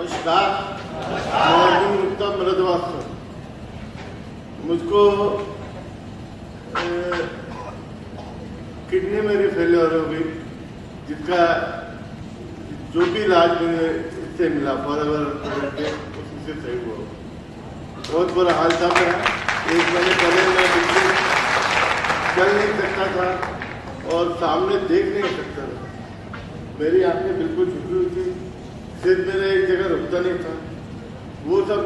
नमस्कार। मैं गुप्ता मृदवास। मुझको किडनी मेरी फेलियर हो गई, जिसका जो भी इलाज मुझे इससे मिला फॉरएवर उसी से सही हुआ। बहुत बुरा हाल था मेरा। 1 महीने पहले मैं बिल्कुल चल नहीं सकता था और सामने देख नहीं सकता था। मेरी आंखें बिल्कुल झुकी हुई थी, सिर मेरा एक जगह रुकता नहीं था। वो सब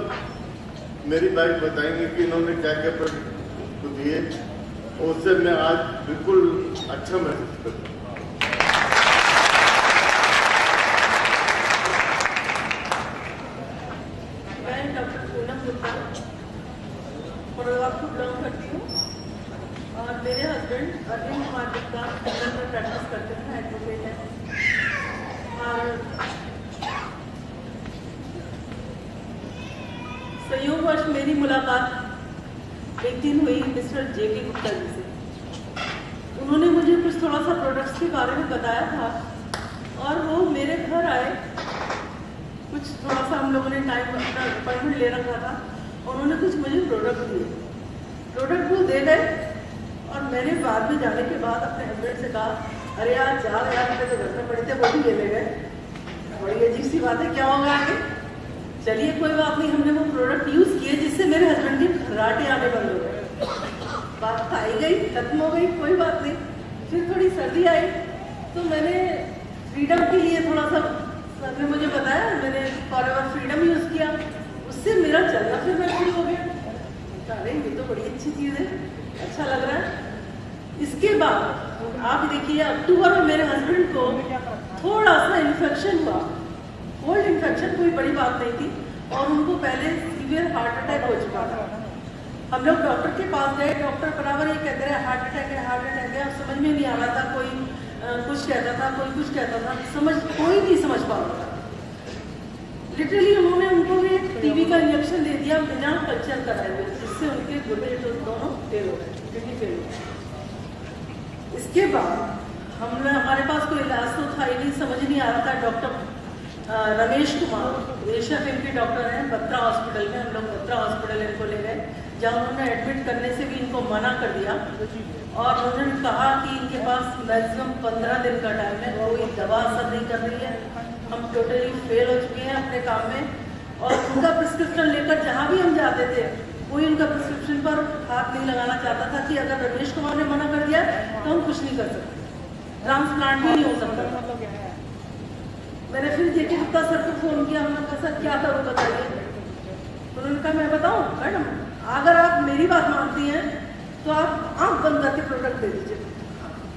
मेरी वाइफ बताएंगे कि इन्होंने क्या क्या प्रोडक्ट दिए, उससे मैं आज बिल्कुल अच्छा महसूस करता हूँ। मैं डॉक्टर पूनम गुप्ता मृदवास को बिलोंग करती हूँ और मेरे हस्बैंड अरविंद कुमार गुप्ता लंदन में प्रैक्टिस करते हैं, एडवोकेट हैं। और संयोगवश मेरी मुलाकात एक दिन हुई मिस्टर जेके गुप्ता जी से। उन्होंने मुझे कुछ थोड़ा सा प्रोडक्ट्स के बारे में बताया था और वो मेरे घर आए। कुछ थोड़ा सा हम लोगों ने टाइम अपना अपॉइंटमेंट ले रखा था। उन्होंने कुछ मुझे प्रोडक्ट दिए। प्रोडक्ट वो दे गए और मैंने बाद में जाने के बाद अपने हस्बैंड से कहा, अरे यार चार यार मेरे तो घर में पड़े थे, वो भी ले गए। बड़ी अजीब सी बात है, क्या होगा आगे? चलिए कोई बात नहीं, हमने वो प्रोडक्ट यूज़ किए जिससे मेरे हस्बैंड के खर्राटे आने बंद हो गए। बात तो आई गई, खत्म हो गई, कोई बात नहीं। फिर थोड़ी सर्दी आई तो मैंने फ्रीडम के लिए थोड़ा सा, सर ने मुझे बताया, मैंने फॉरएवर फ्रीडम यूज़ किया। उससे मेरा चलना फिर मैं शुरू हो गया। अरे ये तो बड़ी अच्छी चीज़ है, अच्छा लग रहा है। इसके बाद आप देखिए अक्टूबर में मेरे हस्बैंड को थोड़ा सा इन्फेक्शन हुआ, कोल्ड इन्फेक्शन, कोई बड़ी बात नहीं थी और उनको पहले सीवियर हार्ट अटैक हो चुका था। हम लोग डॉक्टर के पास गए, डॉक्टर बराबर ये कहते रहे हार्ट अटैक है, हार्ट अटैक है। समझ में नहीं आ रहा था, कोई कुछ कहता था, कोई कुछ कहता था, कोई नहीं समझ पा रहा था। लिटरली उन्होंने उनको भी एक टीबी का इंजेक्शन दे दिया बिना कल्चर कराए हुए, जिससे उनके गुर्दे दोनों फेल हो गए, किडनी फेल हो गए। इसके बाद हमारे पास कोई इलाज तो था ही नहीं, समझ नहीं आ रहा था। Doctor Ramesh Kumar Asia film के डॉक्टर हैं, बत्रा हॉस्पिटल में। हम लोग बत्रा हॉस्पिटल इनको ले गए, जहाँ उन्होंने एडमिट करने से भी इनको मना कर दिया और उन्होंने कहा कि इनके पास मैक्सिमम 15 दिन का टाइम है, कोई दवा असर नहीं कर रही है, हम टोटली फेल हो चुके हैं अपने काम में। और उनका प्रिस्क्रिप्शन लेकर जहाँ भी हम जाते थे, कोई उनका प्रिस्क्रिप्शन पर हाथ नहीं लगाना चाहता था कि अगर रमेश कुमार ने मना कर दिया तो हम कुछ नहीं कर सकते, ट्रांसप्लांट भी नहीं हो सकता। मैंने फिर जेके गुप्ता सर को फ़ोन किया, हमने कहा सर क्या करूँ बताइए। उन्होंने कहा मैं बताऊँ मैडम, अगर आप मेरी बात मानती हैं तो आप आँख बंद करके प्रोडक्ट दे दीजिए।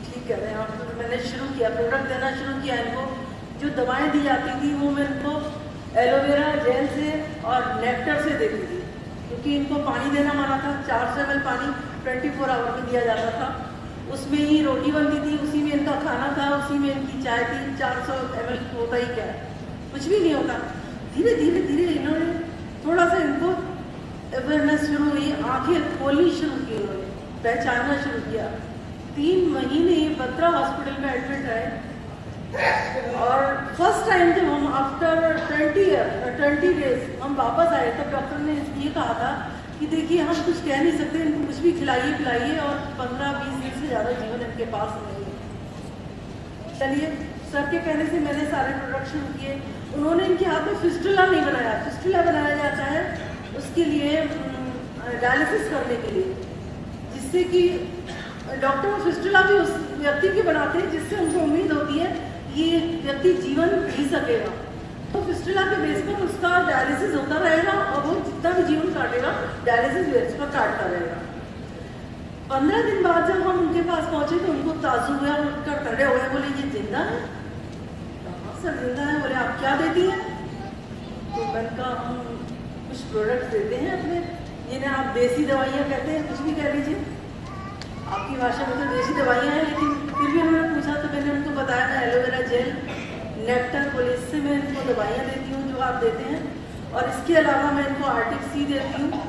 ठीक कह रहे हैं आप। तो मैंने शुरू किया, प्रोडक्ट देना शुरू किया। इनको जो दवाएं दी जाती थी वो मैं इनको एलोवेरा जेल से और नेक्टर से देती थी, क्योंकि इनको पानी देना माना था। 400 ml पानी 24 आवर में दिया जाता था। उसमें ही रोटी बनती थी, उसी में इनका खाना था, उसी में इनकी चाय थी। 400 ml होता ही क्या है, कुछ भी नहीं होता। धीरे धीरे धीरे इन्होंने थोड़ा सा इनको अवेयरनेस शुरू हुई, आंखें खोलनी शुरू की, उन्होंने पहचानना शुरू किया। 3 महीने बत्रा हॉस्पिटल में एडमिट रहे और फर्स्ट टाइम जब हम आफ्टर 20 डेज हम वापस आए तब डॉक्टर ने ये कहा था कि देखिए हम कुछ कह नहीं सकते, इनको कुछ भी खिलाइए पिलाइए और 15-20 दिन से ज़्यादा जीवन इनके पास नहीं है। चलिए सर के कहने से मैंने सारे प्रोडक्ट शुरू किए। उन्होंने इनके हाथ में फिस्टुला नहीं बनाया। फिस्टुला बनाया जाता है उसके लिए डायलिसिस करने के लिए, जिससे कि डॉक्टर फिस्टुला भी उस व्यक्ति के बनाते हैं जिससे उनको उम्मीद होती है ये व्यक्ति जीवन जी सकेगा। तो फिस्टुला के बेस पर उसका डायलिसिस होता रहेगा और वो जितना भी जीवन काटेगा डायलिसिस बेस पर काटता रहेगा। 15 दिन बाद जब हम उनके पास पहुंचे तो उनको ताजुब हुआ, उठकर खड़े हुए, बोले ये जिंदा है? सर जिंदा है। बोले आप क्या देती हैं? तो मैंने कहा हम कुछ प्रोडक्ट्स देते हैं अपने, जिन्हें आप देसी दवाइयाँ कहते हैं, कुछ भी कह लीजिए, आपकी भाषा में तो देसी दवाइयाँ हैं। लेकिन फिर भी उन्होंने पूछा तो मैंने उनको बताया मैं एलोवेरा जेल नेक्टर पुलिस से मैं इनको दवाइयाँ देती हूँ जो आप देते हैं, और इसके अलावा मैं इनको आर्टिक सी देती हूँ,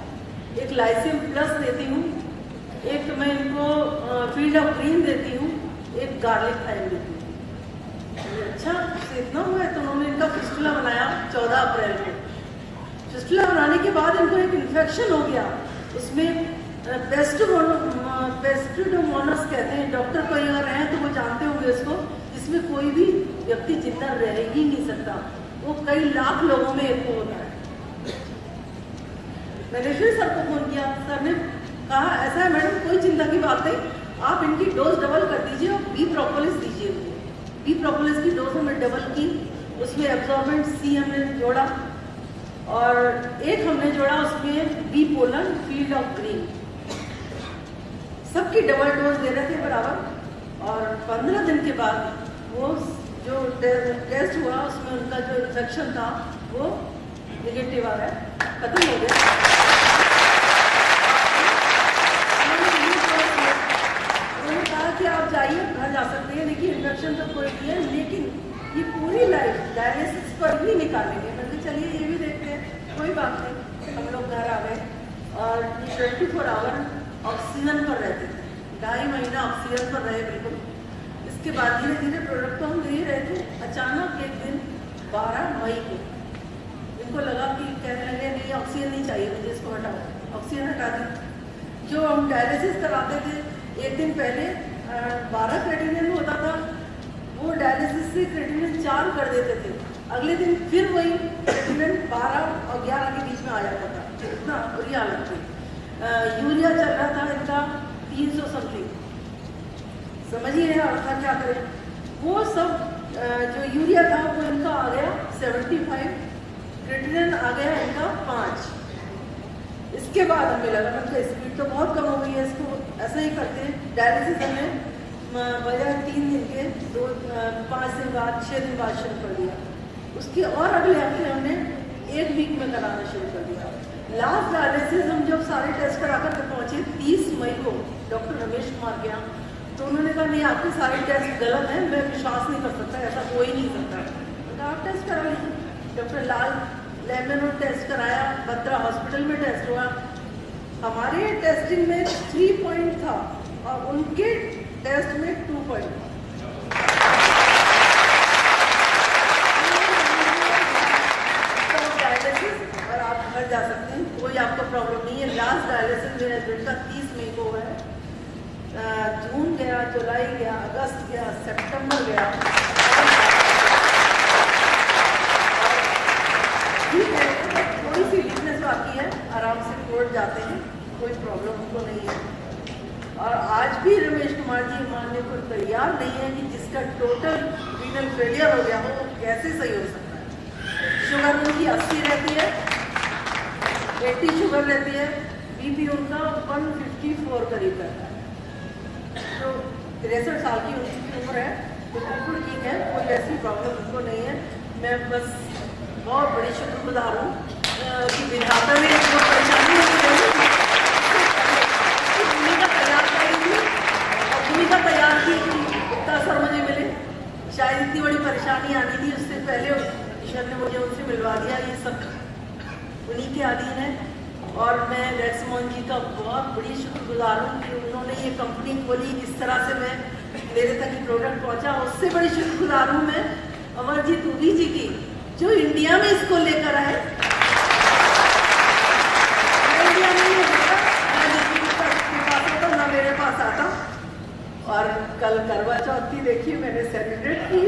एक लाइसिम प्लस देती हूँ, एक मैं इनको फील्ड ऑफ ग्रीन देती हूँ, एक गार्लिक थाइम देती हूँ। अच्छा, इतना हुआ है तो उन्होंने इनका फिस्टुला बनाया 14 अप्रैल को। फिस्टुला बनाने के बाद इनको एक इन्फेक्शन हो गया, उसमें पेस्टिडोमोनास कहते हैं, डॉक्टर कोई अगर हैं तो वो जानते होंगे इसको, इसमें कोई भी व्यक्ति जिंदा रह ही नहीं सकता, वो कई लाख लोगों में एक होता है। मैंने फिर सर को फोन किया, सर ने कहा ऐसा है मैडम, कोई चिंता की बात नहीं, आप इनकी डोज डबल कर दीजिए और बी प्रोपोलिस दीजिए उनको। बी प्रोपोलिस की डोज हमने डबल की, उसमें एब्जॉर्बेंट सी हमने जोड़ा और एक हमने जोड़ा उसमें bee pollen field of green, सबकी डबल डोज दे रहे थे बराबर। और 15 दिन के बाद वो जो टेस्ट हुआ उसमें उनका जो इन्फेक्शन था वो नेगेटिव आ गया, खत्म हो गया। उन्होंने कहा कि आप जाइए, घर जा सकते हैं, देखिए इन्फेक्शन तो कोई नहीं है, लेकिन ये पूरी लाइफ डायलिसिस पर ही निकालेंगे। मैंने चलिए ये भी देखते हैं, कोई बात नहीं। हम लोग घर आ गए और 24 आवर ऑक्सीजन पर रहते थे, 2.5 महीना ऑक्सीजन पर रहे बिल्कुल। इसके बाद धीरे धीरे प्रोडक्ट तो हम दे ही रहे थे। अचानक एक दिन 12 मई को इनको लगा कि कहने लगे नहीं ऑक्सीजन नहीं चाहिए मुझे, इसको हटाओ, ऑक्सीजन हटा दी। जो हम डायलिसिस कराते थे एक दिन पहले 12 क्रेटिनिन होता था, वो डायलिसिस से क्रेटिनिन 4 कर देते थे, अगले दिन फिर वही क्रेटिनिन 12 और 11 के बीच में आ जाता था, इतना बुरी हालत थी। यूरिया चल रहा था इनका 300 समथिंग, समझिए और था क्या करें। वो सब जो यूरिया था वो इनका आ गया 75, क्रेटिनिन आ गया इनका 5। इसके बाद हमें लगा मतलब स्पीड तो बहुत कम हो गई है, इसको ऐसा ही करते हैं। डायलिसिस हमने बजाय 3 दिन के 5 दिन बाद 6 दिन बाद शुरू कर दिया, उसके और अगले हफ्ते हमने 1 वीक में कराना शुरू कर दिया। लास्ट डायलिसिस हम जब सारे टेस्ट करा कर पहुँचे 30 मई को डॉक्टर रमेश कुमार के यहाँ, तो उन्होंने कहा नहीं आपके सारे टेस्ट गलत हैं, मैं विश्वास नहीं कर सकता, ऐसा हो ही नहीं सकता। तो आप टेस्ट करा लीजिए। डॉक्टर लाल लेमन टेस्ट कराया, बत्रा हॉस्पिटल में टेस्ट हुआ, हमारे टेस्टिंग में 3 पॉइंट था और उनके टेस्ट में 2 पॉइंट था। डायलिसिस और आप घर जा सकते हैं, कोई आपको प्रॉब्लम नहीं है। लास्ट डायलिसिस मेरे हस्बैंड का 30 मई को हुआ है। जून गया, जुलाई गया, अगस्त गया, सितंबर गया, ठीक है थोड़ी सी वीकनेस बाकी है, आराम से कोर्ट जाते हैं, कोई प्रॉब्लम उनको नहीं है। और आज भी रमेश कुमार जी मानने को तैयार नहीं है कि जिसका टोटल रीनल फेलियर हो गया हो वो कैसे सही हो सकता है। शुगर उनकी 80 रहती है, 80 शुगर रहती है, बीपी उनका 154 करीब रहता है। तो 63 साल की उनकी उम्र है, तो बिल्कुल ठीक है, कोई ऐसी प्रॉब्लम उनको नहीं है। मैं बस बहुत बड़ी शुक्रगुजार हूँ कि विधाता ने जो परेशानी भूमिका तैयार करी थी और भूमिका तैयार की कि गुप्ता सर मुझे मिले, शायद इतनी बड़ी परेशानी आनी थी, उससे पहले ईश्वर ने मुझे उनसे मिलवा दिया। ये सब उन्हीं के अधीन है और मैं रेड्समोन जी का बहुत बड़ी शुक्रगुजार हूँ कि उन्होंने ये कंपनी खोली, किस तरह से मैं मेरे तक ये प्रोडक्ट पहुँचा। उससे बड़ी शुक्रगुजार हूँ मैं अमरजीत उबी जी की, जो इंडिया में इसको लेकर आए। इंडिया में नहीं होता, ना मेरे पास आता। और कल करवा चौथ की देखिए मैंने सेलिब्रेट की।